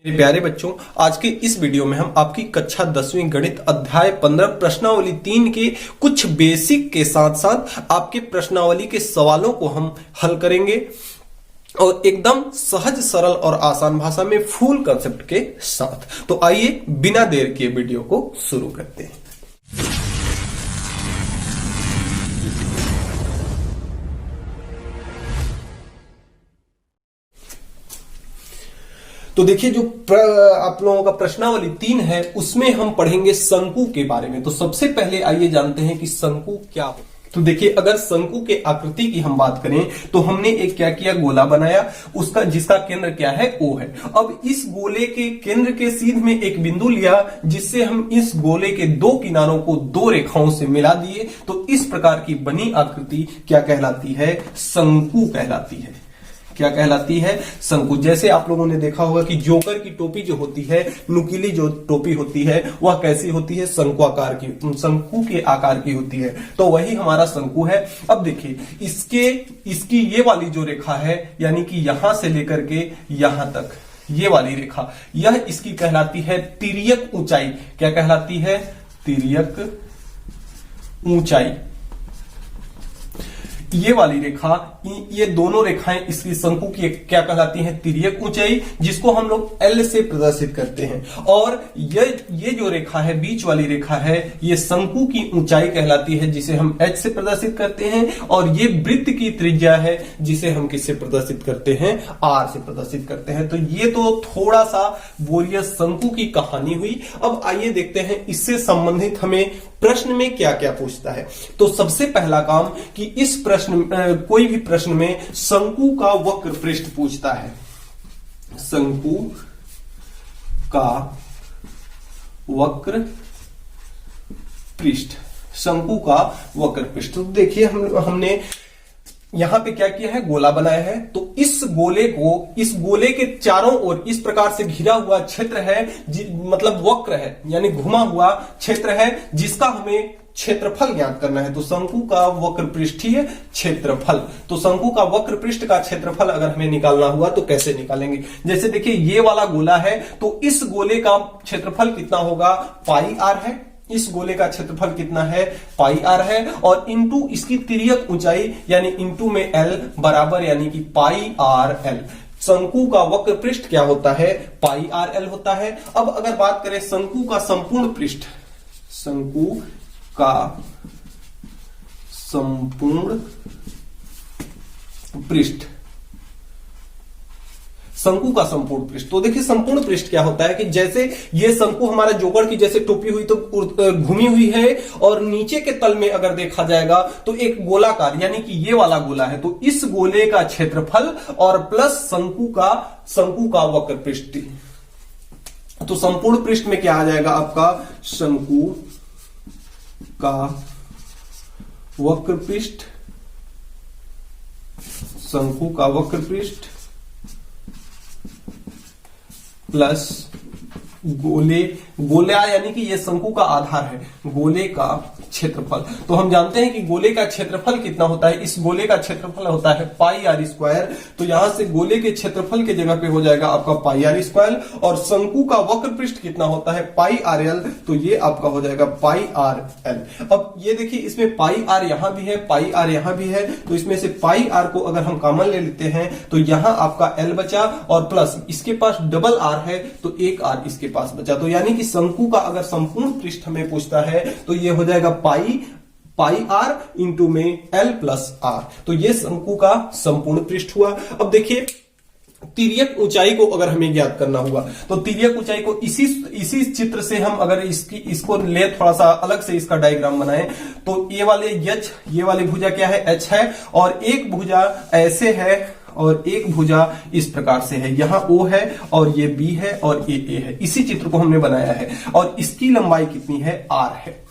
मेरे प्यारे बच्चों, आज के इस वीडियो में हम आपकी कक्षा 10वीं गणित अध्याय 15 प्रश्नावली 3 के कुछ बेसिक के साथ साथ आपके प्रश्नावली के सवालों को हम हल करेंगे और एकदम सहज, सरल और आसान भाषा में फुल कंसेप्ट के साथ। तो आइए बिना देर किए वीडियो को शुरू करते हैं। तो देखिए, जो आप लोगों का प्रश्नावली 3 है उसमें हम पढ़ेंगे शंकु के बारे में। तो सबसे पहले आइए जानते हैं कि शंकु क्या हो। तो देखिए, अगर शंकु के आकृति की हम बात करें तो हमने एक क्या किया, गोला बनाया, उसका जिसका केंद्र क्या है, O है। अब इस गोले के केंद्र के सीध में एक बिंदु लिया जिससे हम इस गोले के दो किनारों को दो रेखाओं से मिला दिए। तो इस प्रकार की बनी आकृति क्या कहलाती है, शंकु कहलाती है। क्या कहलाती है, शंकु। जैसे आप लोगों ने देखा होगा कि जोकर की टोपी जो होती है, नुकीली जो टोपी होती है, वह कैसी होती है, शंकु आकार की, शंकु के आकार की होती है। तो वही हमारा शंकु है। अब देखिए, इसकी ये वाली जो रेखा है, यानी कि यहां से लेकर के यहां तक ये वाली रेखा, यह इसकी कहलाती है तिर्यक ऊंचाई। क्या कहलाती है, तिर्यक ऊंचाई। ये वाली रेखा, ये दोनों रेखाएं इसकी शंकु की क्या कहलाती हैं, तिर्यक ऊंचाई, जिसको हम लोग L से प्रदर्शित करते हैं। और ये जो रेखा है, बीच वाली रेखा है, ये शंकु की ऊंचाई कहलाती है, जिसे हम H से प्रदर्शित करते हैं। और ये वृत्त की त्रिज्या है, जिसे हम किससे प्रदर्शित करते हैं, R से प्रदर्शित करते हैं। तो ये तो थोड़ा सा बोरियत शंकु की कहानी हुई। अब आइए देखते हैं इससे संबंधित हमें प्रश्न में क्या क्या पूछता है। तो सबसे पहला काम कि इस प्रश्न कोई भी प्रश्न में शंकु का वक्र पृष्ठ पूछता है। शंकु का वक्र पृष्ठ, शंकु का वक्र पृष्ठ। तो देखिए, हमने यहां पे क्या किया है, गोला बनाया है। तो इस गोले के चारों ओर इस प्रकार से घिरा हुआ क्षेत्र है, मतलब वक्र है, यानी घुमा हुआ क्षेत्र है, जिसका हमें क्षेत्रफल ज्ञात करना है। तो शंकु का वक्र पृष्ठीय क्षेत्रफल, तो शंकु का वक्र पृष्ठ का क्षेत्रफल अगर हमें निकालना हुआ तो कैसे निकालेंगे। जैसे देखिए, ये वाला गोला है, तो इस गोले का क्षेत्रफल कितना होगा, पाई आर है। इस गोले का क्षेत्रफल कितना है, पाई आर है। और इंटू इसकी तिर्यक ऊंचाई, यानी इंटू में L बराबर, यानी कि पाई आर एल। शंकु का वक्र पृष्ठ क्या होता है, पाई आर एल होता है। अब अगर बात करें शंकु का संपूर्ण पृष्ठ, शंकु का संपूर्ण पृष्ठ, शंकु का संपूर्ण पृष्ठ। तो देखिए, संपूर्ण पृष्ठ क्या होता है कि जैसे ये शंकु हमारा जोकर की जैसे टोपी हुई तो घूमी हुई है, और नीचे के तल में अगर देखा जाएगा तो एक गोलाकार, यानी कि ये वाला गोला है। तो इस गोले का क्षेत्रफल और प्लस शंकु का वक्र पृष्ठ। तो संपूर्ण पृष्ठ में क्या आ जाएगा आपका, शंकु का वक्र पृष्ठ, शंकु का वक्र पृष्ठ प्लस गोला, यानी कि ये शंकु का आधार है, गोले का क्षेत्रफल। तो हम जानते हैं कि गोले का क्षेत्रफल कितना होता है, इस गोले का क्षेत्रफल होता है पाई आर स्क्वायर। तो यहां से गोले के क्षेत्रफल के जगह पे हो जाएगा आपका पाई आर स्क्वायर। और शंकु का वक्र पृष्ठ कितना होता है, पाई आर एल। तो ये आपका हो जाएगा पाई आर एल। अब ये देखिए, इसमें पाई आर यहां भी है, पाई आर यहां भी है। तो इसमें से पाई आर को अगर हम कॉमन ले लेते हैं तो यहां आपका एल बचा, और प्लस इसके पास डबल आर है तो एक आर इसके पास बचा। तो यानी कि शंकु का अगर संपूर्ण पृष्ठ हमें पूछता है तो ये हो जाएगा पाई आर इंटू में एल प्लस आर। तो ये शंकु का संपूर्ण पृष्ठ हुआ। अब देखिए, तिर्यक ऊंचाई को अगर हमें ज्ञात करना हुआ तो तिर्यक ऊंचाई को इसी चित्र से हम अगर इसको ले, थोड़ा सा अलग से इसका डायग्राम बनाएं, तो ये वाली भुजा क्या है, H है, और एक भुजा ऐसे है और एक भुजा इस प्रकार से है। यहां O है और ये B है और ये A है। इसी चित्र को हमने बनाया है और इसकी लंबाई कितनी है, R है।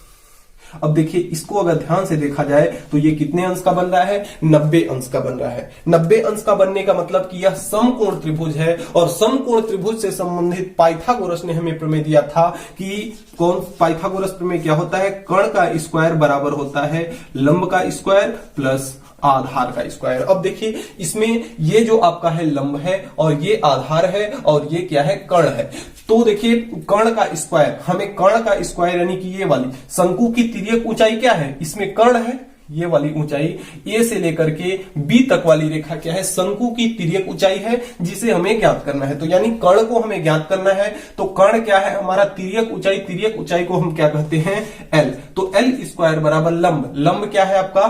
अब देखिए, इसको अगर ध्यान से देखा जाए तो ये कितने अंश का बन रहा है, 90 अंश का बन रहा है। 90 अंश का बनने का मतलब कि यह समकोण त्रिभुज है। और समकोण त्रिभुज से संबंधित पाइथागोरस ने हमें प्रमेय दिया था कि पाइथागोरस प्रमेय क्या होता है, कर्ण का स्क्वायर बराबर होता है लंब का स्क्वायर प्लस आधार का स्क्वायर। अब देखिए इसमें ये जो आपका है लंब है और ये आधार है और ये क्या है, कर्ण है। तो देखिए कर्ण का स्क्वायर, हमें कर्ण का स्क्वायर यानी कि ये वाली शंकु की तिर्यक ऊंचाई क्या है, इसमें कर्ण है, ये वाली ऊंचाई ए से लेकर के बी तक वाली रेखा क्या है, शंकु की तिर्यक ऊंचाई है, जिसे हमें ज्ञात करना है। तो यानी कर्ण को हमें ज्ञात करना है, तो कर्ण क्या है हमारा, तिर्यक ऊंचाई, तिर्यक ऊंचाई को हम क्या कहते हैं, एल। तो एल स्क्वायर बराबर लंब, लंब क्या है आपका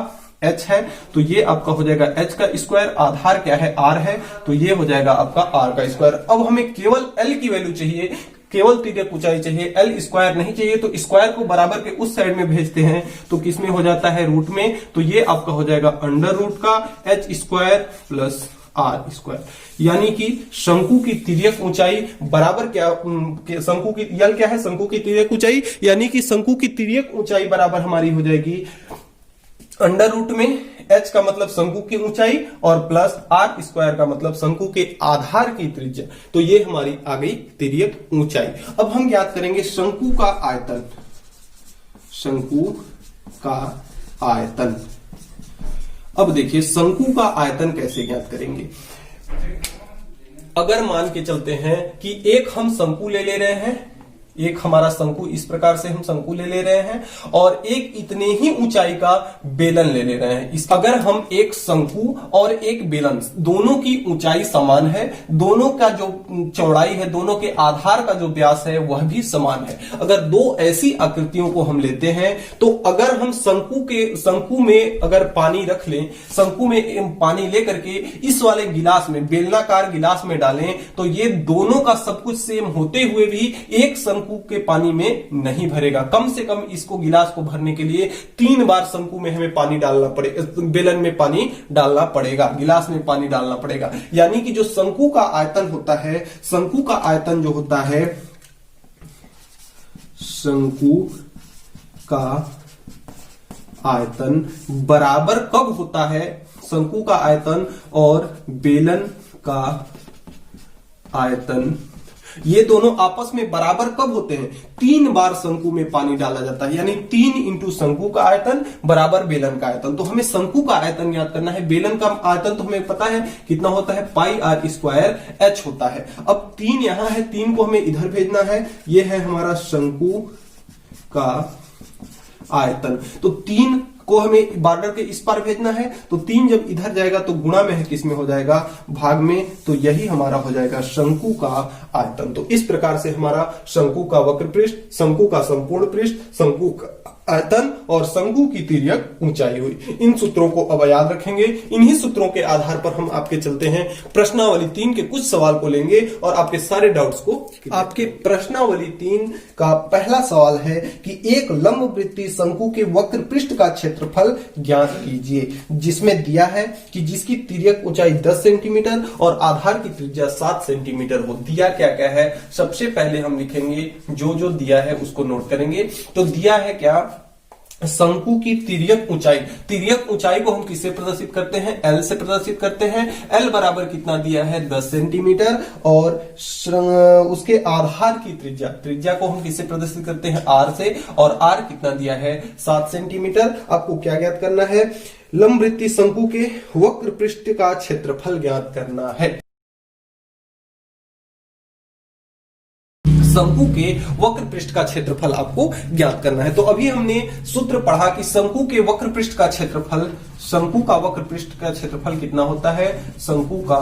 h है, तो ये आपका हो जाएगा h का स्क्वायर, आधार क्या है r है, तो ये हो जाएगा आपका r का स्क्वायर। अब हमें केवल l की वैल्यू चाहिए, केवल तिर्यक ऊंचाई चाहिए, एल स्क्वायर नहीं चाहिए, तो स्क्वायर को बराबर के उस साइड में भेजते हैं तो किसमें हो जाता है, रूट में। तो ये आपका हो जाएगा अंडर रूट का H square plus R square, यानी कि शंकु की तिर्यक ऊंचाई बराबर क्या, शंकु की यल क्या है, शंकु की तिर्यक ऊंचाई, यानी कि शंकु की तिर्यक ऊंचाई बराबर हमारी हो जाएगी अंडर रूट में h का मतलब शंकु की ऊंचाई और प्लस आर स्क्वायर का मतलब शंकु के आधार की त्रिज्या। तो ये हमारी आ गई तिर्यक ऊंचाई। अब हम ज्ञात करेंगे शंकु का आयतन, शंकु का आयतन। अब देखिए शंकु का आयतन कैसे ज्ञात करेंगे। अगर मान के चलते हैं कि एक हम शंकु ले रहे हैं, एक हमारा शंकु इस प्रकार से हम शंकु ले रहे हैं और एक इतने ही ऊंचाई का बेलन ले रहे हैं। अगर हम एक शंकु और एक बेलन दोनों की ऊंचाई समान है, दोनों का जो चौड़ाई है, दोनों के आधार का जो व्यास है वह भी समान है, अगर दो ऐसी आकृतियों को हम लेते हैं, तो अगर हम शंकु में अगर पानी रख लें, शंकु में पानी लेकर के इस वाले गिलास में, बेलनाकार गिलास में डालें, तो ये दोनों का सब कुछ सेम होते हुए भी एक शंकु के पानी में नहीं भरेगा। कम से कम इसको गिलास को भरने के लिए 3 बार शंकु में हमें पानी डालना पड़ेगा, बेलन में पानी डालना पड़ेगा, गिलास में पानी डालना पड़ेगा। यानी कि जो शंकु का आयतन होता है, शंकु का आयतन जो होता है, शंकु का आयतन बराबर कब होता है, शंकु का आयतन और बेलन का आयतन, ये दोनों आपस में बराबर कब होते हैं, 3 बार शंकु में पानी डाला जाता है, यानी 3 इंटू शंकु का आयतन बराबर बेलन का आयतन। तो हमें शंकु का आयतन ज्ञात करना है, बेलन का आयतन तो हमें पता है कितना होता है, पाई आर स्क्वायर एच होता है। अब 3 यहां है, 3 को हमें इधर भेजना है, ये है हमारा शंकु का आयतन। तो 3 को हमें बॉर्डर के इस पार भेजना है, तो 3 जब इधर जाएगा तो गुणा में है, किस में हो जाएगा, भाग में, तो यही हमारा हो जाएगा शंकु का आयतन। तो इस प्रकार से हमारा शंकु का वक्र पृष्ठ, शंकु का संपूर्ण पृष्ठ, शंकु का आयतन और शंकु की तिर्यक ऊंचाई हुई। इन सूत्रों को अब याद रखेंगे। इन्हीं सूत्रों के आधार पर हम आपके चलते हैं प्रश्नावली 3 के कुछ सवाल को लेंगे और आपके सारे डाउट्स को। आपके प्रश्नावली 3 का पहला सवाल है कि एक लंबवृत्तीय शंकु के वक्र पृष्ठ का क्षेत्रफल ज्ञात कीजिए, जिसमें दिया है कि जिसकी तिर्यक ऊंचाई 10 सेंटीमीटर और आधार की त्रिज्या 7 सेंटीमीटर हो। दिया क्या क्या है, सबसे पहले हम लिखेंगे, जो दिया है उसको नोट करेंगे। तो दिया है क्या, शंकु की तिर्यक ऊंचाई, तिर्यक ऊंचाई को हम किससे प्रदर्शित करते हैं, एल से प्रदर्शित करते हैं। एल बराबर कितना दिया है, 10 सेंटीमीटर और उसके आधार की त्रिज्या, त्रिज्या को हम किससे प्रदर्शित करते हैं, आर से, और आर कितना दिया है, 7 सेंटीमीटर। आपको क्या ज्ञात करना है, लंबवृत्तीय शंकु के वक्र पृष्ठ का क्षेत्रफल ज्ञात करना है। शंकु के वक्र पृष्ठ का क्षेत्रफल आपको ज्ञात करना है। तो अभी हमने सूत्र पढ़ा कि शंकु के वक्र पृष्ठ का क्षेत्रफल, शंकु का वक्र पृष्ठ का क्षेत्रफल कितना होता है, शंकु का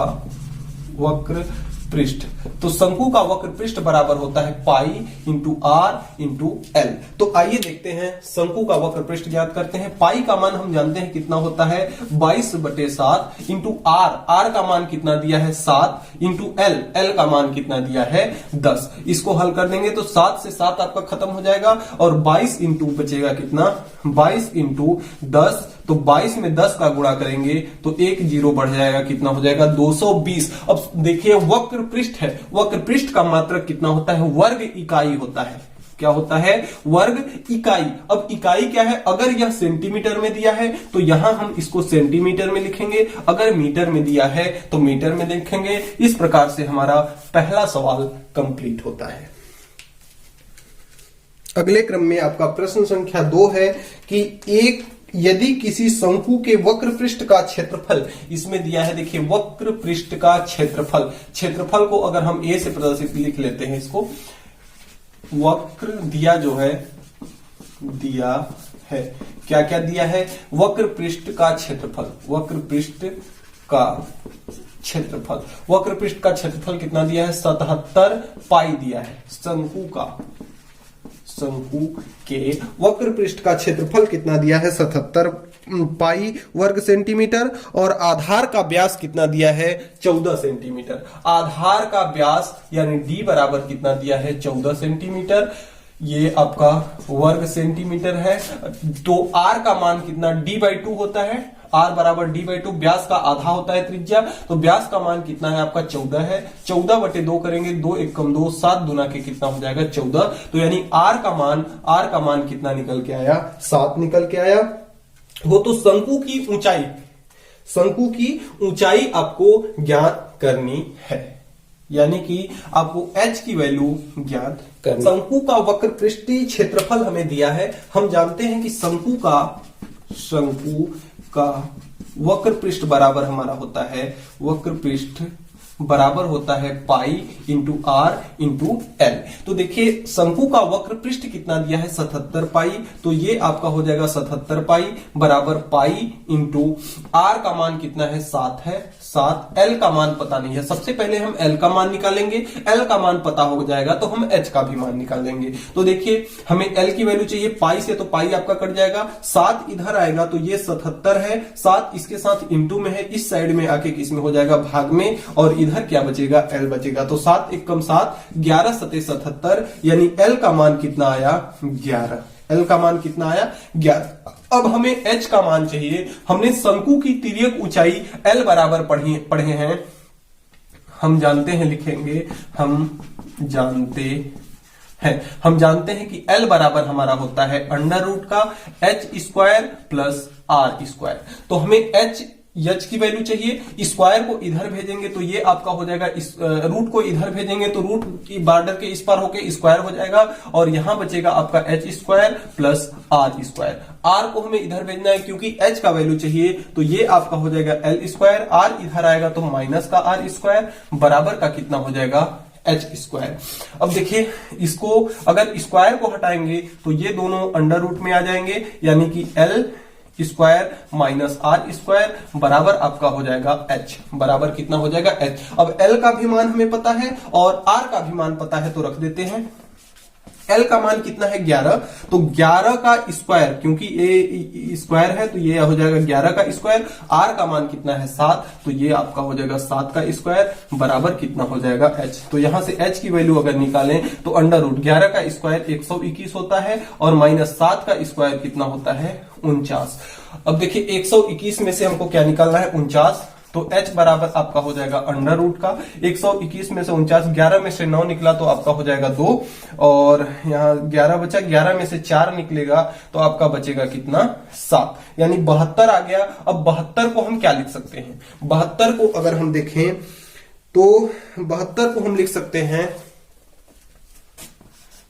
वक्र पृष्ठ, तो शंकु का वक्र पृष्ठ बराबर होता है pi into R into L. तो आइए देखते हैं, शंकु का वक्र पृष्ठ ज्ञात करते हैं। पाई का मान हम जानते हैं कितना होता है, 22/7 इंटू आर, आर का मान कितना दिया है 7 इंटू एल, एल का मान कितना दिया है 10। इसको हल कर देंगे तो 7 से 7 आपका खत्म हो जाएगा और 22 इंटू बचेगा कितना, 22 इंटू 10, तो 22 में 10 का गुणा करेंगे तो 1 0 बढ़ जाएगा, कितना हो जाएगा 220। अब देखिए वक्र पृष्ठ है, वक्र पृष्ठ का मात्रक कितना होता है, वर्ग इकाई होता है। क्या होता है, वर्ग इकाई। अब इकाई क्या है, अगर यह सेंटीमीटर में दिया है तो यहां हम इसको सेंटीमीटर में लिखेंगे, अगर मीटर में दिया है तो मीटर में लिखेंगे। इस प्रकार से हमारा पहला सवाल कंप्लीट होता है। अगले क्रम में आपका प्रश्न संख्या 2 है कि यदि किसी शंकु के वक्र पृष्ठ का क्षेत्रफल, इसमें दिया है देखिए वक्र पृष्ठ का क्षेत्रफल, क्षेत्रफल को अगर हम ए से प्रदर्शित लिख लेते हैं, इसको वक्र दिया जो है, दिया है क्या क्या दिया है, वक्र पृष्ठ का क्षेत्रफल, वक्र पृष्ठ का क्षेत्रफल, वक्र पृष्ठ का क्षेत्रफल कितना दिया है 77 पाई दिया है। शंकु के वक्र पृष्ठ का क्षेत्रफल कितना दिया है 77 पाई वर्ग सेंटीमीटर, और आधार का व्यास कितना दिया है 14 सेंटीमीटर। आधार का व्यास यानी d बराबर कितना दिया है 14 सेंटीमीटर, ये आपका वर्ग सेंटीमीटर है। तो r का मान कितना d/2 होता है, r बराबर d/2, व्यास का आधा होता है त्रिज्या, तो व्यास का मान कितना है आपका 14 है। 14/2 करेंगे, 2 1 कम 2, 7 दूना के कितना हो जाएगा 14, तो यानी r का मान कितना निकल के आया 7 निकल के आया। वो तो शंकु की ऊंचाई आपको ज्ञात करनी है, यानी कि आपको h की वैल्यू ज्ञात करनी। शंकु का वक्र पृष्ठीय क्षेत्रफल हमें दिया है। हम जानते हैं कि शंकु का वक्र पृष्ठ बराबर हमारा होता है, वक्र पृष्ठ बराबर होता है pi into R into L. तो देखिए शंकु का वक्र पृष्ठ कितना दिया है 77 पाई, तो ये आपका हो जाएगा 77 पाई बराबर पाई इंटू आर का मान कितना है 7 है, 7। एल का मान पता नहीं है, सबसे पहले हम एल का मान निकालेंगे, एल का मान पता हो जाएगा तो हम एच का भी मान निकालेंगे। तो देखिए हमें एल की वैल्यू चाहिए पाई से, तो पाई आपका कट जाएगा, 7 इधर आएगा तो ये 77 है, 7 इसके साथ इंटू में है, इस साइड में आके किसमें हो जाएगा भाग में, और इधर क्या बचेगा एल बचेगा। तो 7 1 कम 7, 11 7 77, यानी एल का मान कितना आया 11। एल का मान कितना आया 11। अब हमें एच का मान चाहिए। हमने शंकु की तिर्यक ऊंचाई एल बराबर पढ़े हैं, हम जानते हैं, लिखेंगे हम जानते हैं कि एल बराबर हमारा होता है अंडर रूट का h² प्लस r²। तो हमें एच की वैल्यू चाहिए, स्क्वायर को इधर भेजेंगे तो ये आपका हो जाएगा, इस रूट को इधर भेजेंगे तो रूट की बॉर्डर के इस पार होके स्क्वायर हो जाएगा, और यहां बचेगा आपका h² प्लस r²। r को हमें इधर भेजना है क्योंकि h का वैल्यू चाहिए, तो ये आपका हो जाएगा l², r इधर आएगा तो माइनस का r² बराबर का कितना हो जाएगा h²। अब देखिए इसको अगर स्क्वायर को हटाएंगे तो ये दोनों अंडर रूट में आ जाएंगे, यानी कि l² माइनस r² बराबर आपका हो जाएगा h, बराबर कितना हो जाएगा h। अब l का भी मान हमें पता है और r का भी मान पता है, तो रख देते हैं। l का मान कितना है 11, तो 11 का स्क्वायर, क्योंकि a स्क्वायर है तो ये हो जाएगा 11 का स्क्वायर। r का मान कितना है 7, तो ये आपका हो जाएगा 7 का स्क्वायर बराबर कितना हो जाएगा h। तो यहां से h की वैल्यू अगर निकालें तो अंडर रूट 11 का स्क्वायर 121 होता है, और माइनस 7 का स्क्वायर कितना होता है 49। अब देखिए 121 में से हमको क्या निकालना है 49, तो h बराबर आपका हो जाएगा अंडर रूट का 121 में से 49, 11 में से 9 निकला तो आपका हो जाएगा 2, और यहाँ 11 बचा, 11 में से 4 निकलेगा तो आपका बचेगा कितना 7, यानी 72 आ गया। अब 72 को हम क्या लिख सकते हैं, 72 को अगर हम देखें तो 72 को हम लिख सकते हैं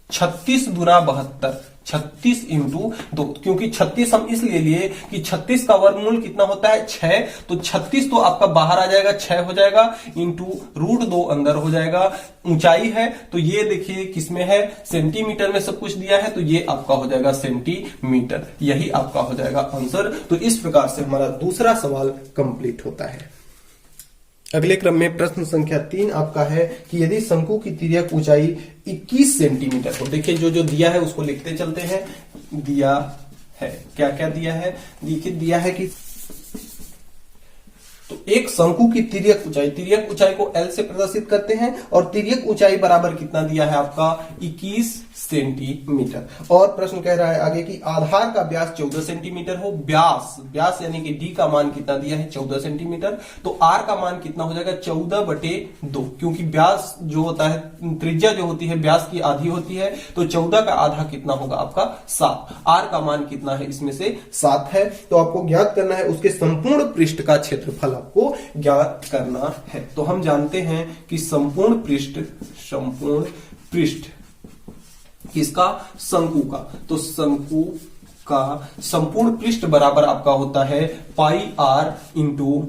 36 गुना 72, 36 इंटू 2, क्योंकि 36 हम इसलिए लिए कि 36 का वर्गमूल कितना होता है 6, तो 36 तो आपका बाहर आ जाएगा 6 हो जाएगा, इंटू रूट 2 अंदर हो जाएगा। ऊंचाई है तो ये देखिए किसमें है सेंटीमीटर में सब कुछ दिया है, तो ये आपका हो जाएगा सेंटीमीटर, यही आपका हो जाएगा आंसर। तो इस प्रकार से हमारा दूसरा सवाल कंप्लीट होता है। अगले क्रम में प्रश्न संख्या 3 आपका है कि यदि शंकु की तिर्यक ऊंचाई 21 सेंटीमीटर हो, देखिए जो दिया है उसको लिखते चलते हैं। दिया है क्या क्या दिया है, देखिए दिया है कि तो एक शंकु की तिर्यक ऊंचाई को L से प्रदर्शित करते हैं, और तिर्यक ऊंचाई बराबर कितना दिया है आपका 21 सेंटीमीटर। और प्रश्न कह रहा है आगे कि आधार का व्यास 14 सेंटीमीटर हो, व्यास यानी कि d का मान कितना दिया है 14 सेंटीमीटर, तो r का मान कितना हो जाएगा 14/2, क्योंकि व्यास जो होता है त्रिज्या जो होती है व्यास की आधी होती है, तो 14 का आधा कितना होगा आपका 7। r का मान कितना है इसमें से 7 है, तो आपको ज्ञात करना है उसके संपूर्ण पृष्ठ का क्षेत्रफल आपको ज्ञात करना है। तो हम जानते हैं कि संपूर्ण पृष्ठ किसका, शंकु का, तो शंकु का संपूर्ण पृष्ठ बराबर आपका होता है pi R into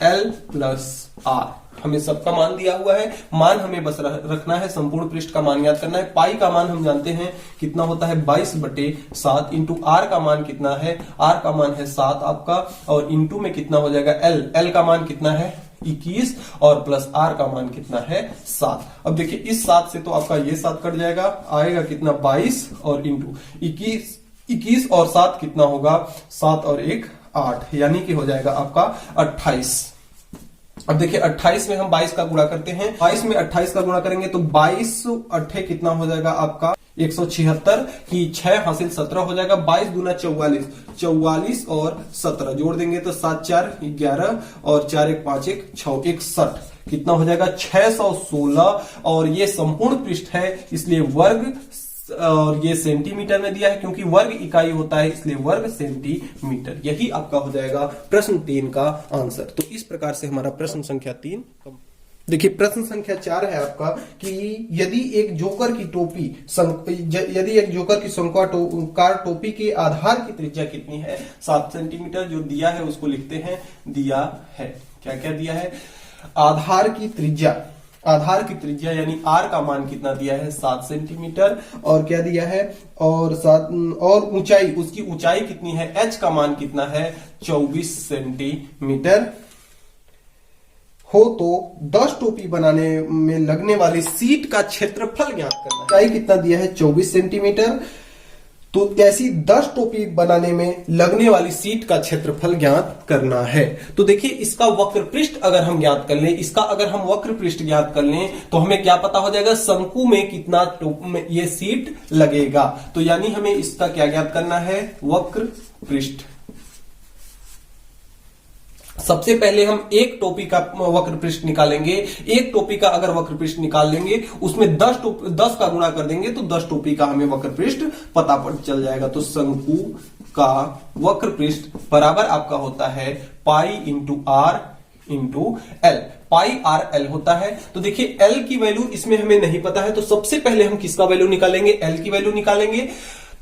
L plus R. हमें सबका मान दिया हुआ है, मान हमें बस रखना है, संपूर्ण पृष्ठ का मान याद करना है। पाई का मान हम जानते हैं कितना होता है 22/7 इंटू आर का मान कितना है, आर का मान है 7 आपका, और इंटू में कितना हो जाएगा एल का मान कितना है 21 और प्लस आर का मान कितना है 7। अब देखिए इस 7 से तो आपका ये 7 कट जाएगा, आएगा कितना 22 और इंटू 21 और 7 कितना होगा 7 और 1 8, यानी कि हो जाएगा आपका 28। अब देखिए 28 में हम 22 का गुणा करते हैं, 22 में 28 का गुणा करेंगे तो 22 8 कितना हो जाएगा आपका 176 की 6 हासिल 17 हो जाएगा। 22 दूना 44, 44 और 17 जोड़ देंगे तो 7 4 11 और 4 1 5 1 6 61 कितना हो जाएगा 616। और ये संपूर्ण पृष्ठ है इसलिए वर्ग, और ये सेंटीमीटर में दिया है क्योंकि वर्ग इकाई होता है इसलिए वर्ग सेंटीमीटर। यही आपका हो जाएगा प्रश्न 3 का आंसर। तो इस प्रकार से हमारा प्रश्न संख्या 3। देखिए प्रश्न संख्या 4 है आपका कि यदि एक जोकर की शंक्वाकार टोपी के आधार की त्रिज्या कितनी है 7 सेंटीमीटर। जो दिया है उसको लिखते हैं, दिया है क्या क्या दिया है, आधार की त्रिज्या यानी आर का मान कितना दिया है 7 सेंटीमीटर, और क्या दिया है और ऊंचाई, उसकी ऊंचाई कितनी है, एच का मान कितना है 24 सेंटीमीटर हो तो 10 टोपी बनाने में लगने वाली सीट का क्षेत्रफल ज्ञात करना है। ऊंचाई कितना दिया है 24 सेंटीमीटर, तो ऐसी 10 टोपी बनाने में लगने वाली सीट का क्षेत्रफल ज्ञात करना है। तो देखिए इसका वक्र पृष्ठ अगर हम ज्ञात कर लें, ज्ञात कर लें तो हमें क्या पता हो जाएगा शंकु में कितना ये सीट लगेगा। तो यानी हमें इसका क्या ज्ञात करना है वक्र पृष्ठ। सबसे पहले हम एक टोपी का वक्र पृष्ठ निकालेंगे। एक टोपी का अगर वक्र पृष्ठ निकाल लेंगे उसमें 10 का गुणा कर देंगे तो 10 टोपी का हमें वक्र पृष्ठ पता चल जाएगा। तो शंकु का वक्र पृष्ठ बराबर आपका होता है pi into R into L. Pi R L होता है। तो देखिए एल की वैल्यू इसमें हमें नहीं पता है, तो सबसे पहले हम किसका वैल्यू निकालेंगे, एल की वैल्यू निकालेंगे।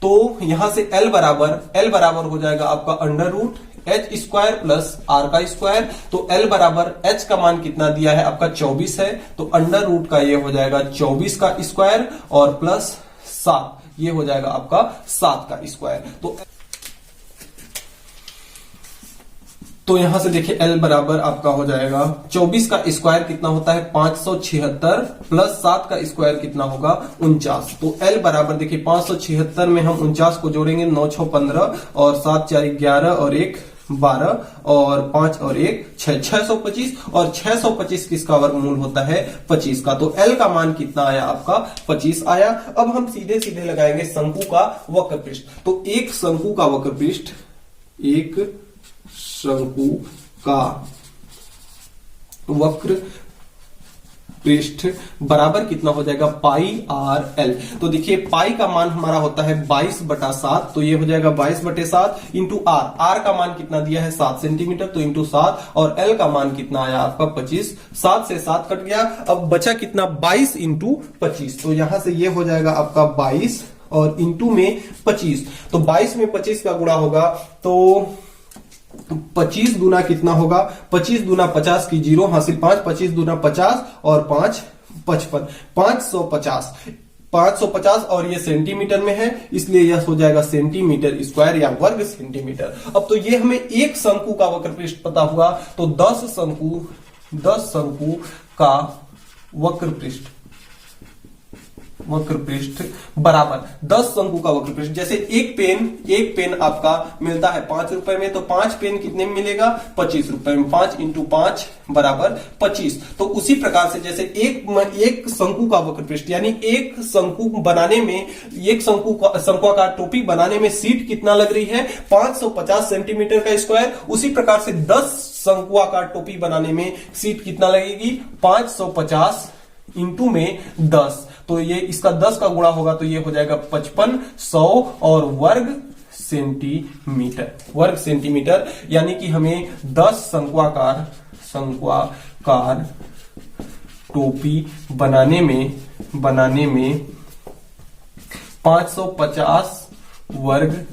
तो यहां से एल बराबर हो जाएगा आपका under root H square plus R का स्क्वायर। तो एल बराबर एच का मान कितना दिया है आपका 24 है, तो अंडर रूट का ये हो जाएगा 24 का स्क्वायर और प्लस 7, ये हो जाएगा आपका 7 का स्क्वायर। तो यहां से देखिए एल बराबर आपका हो जाएगा 24 का स्क्वायर कितना होता है 576 प्लस 7 का स्क्वायर कितना होगा 49। तो एल बराबर देखिए 576 में हम 49 को जोड़ेंगे 9 6 15 और 7 4 11 और 1 12 और 5 और 1 6 625 और 625 किसका वर्गमूल होता है 25 का। तो एल का मान कितना आया आपका 25 आया। अब हम सीधे सीधे लगाएंगे शंकु का वक्र पृष्ठ। तो एक शंकु का वक्र पृष्ठ, एक शंकु का वक्र पृष्ठ बराबर कितना हो जाएगा पाई आर एल। तो देखिए पाई का मान हमारा होता है 22/7, तो ये हो जाएगा 22/7 इंटू आर। आर का मान कितना दिया है 7 सेंटीमीटर, तो इंटू 7, और एल का मान कितना आया आपका 25। 7 से 7 कट गया, अब बचा कितना 22 इंटू 25। तो यहां से ये हो जाएगा आपका 22 और इंटू में 25। तो 22 में 25 का गुणा होगा तो 25 दूना कितना होगा 25 दूना 50 की 0 हासिल 5, 25 दूना 50 और 5 55, 550 और ये सेंटीमीटर में है इसलिए यह हो जाएगा सेंटीमीटर स्क्वायर या वर्ग सेंटीमीटर। अब तो ये हमें एक शंकु का वक्र पृष्ठ पता हुआ, तो 10 शंकु का वक्र पृष्ठ बराबर 10 शंकु का वक्र पृष्ठ। जैसे एक पेन आपका मिलता है 5 रुपए में, तो 5 पेन कितने में मिलेगा 25 रुपए में। 5 इंटू 5 बराबर 25। तो उसी प्रकार से जैसे एक शंकु का वक्र पृष्ठ यानी एक शंकु बनाने में, एक शंकुआकार टोपी बनाने में सीट कितना लग रही है 550 सेंटीमीटर का स्क्वायर। उसी प्रकार से 10 शंकुआकार टोपी बनाने में सीट कितना लगेगी 550 इंटू में 10। तो ये इसका 10 का गुणा होगा तो ये हो जाएगा 55 100 और वर्ग सेंटीमीटर। यानी कि हमें 10 शंकुआकार टोपी बनाने में 550 वर्ग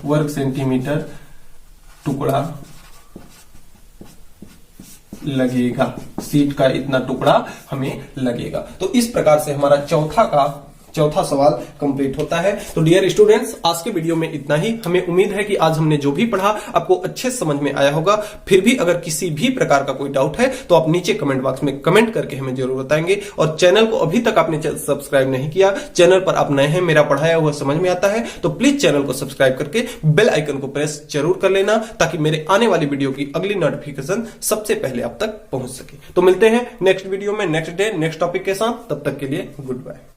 वर्ग सेंटीमीटर टुकड़ा लगेगा, सीट का इतना टुकड़ा हमें लगेगा। तो इस प्रकार से हमारा चौथा सवाल कंप्लीट होता है। तो डियर स्टूडेंट्स, आज के वीडियो में इतना ही। हमें उम्मीद है कि आज हमने जो भी पढ़ा आपको अच्छे समझ में आया होगा। फिर भी अगर किसी भी प्रकार का कोई डाउट है तो आप नीचे कमेंट बॉक्स में कमेंट करके हमें जरूर बताएंगे। और चैनल को अभी तक आपने सब्सक्राइब नहीं किया, चैनल पर आप नए हैं, मेरा पढ़ाया हुआ समझ में आता है, तो प्लीज चैनल को सब्सक्राइब करके बेल आइकन को प्रेस जरूर कर लेना, ताकि मेरे आने वाली वीडियो की अगली नोटिफिकेशन सबसे पहले आप तक पहुंच सके। तो मिलते हैं नेक्स्ट वीडियो में, नेक्स्ट डे नेक्स्ट टॉपिक के साथ। तब तक के लिए गुड बाय।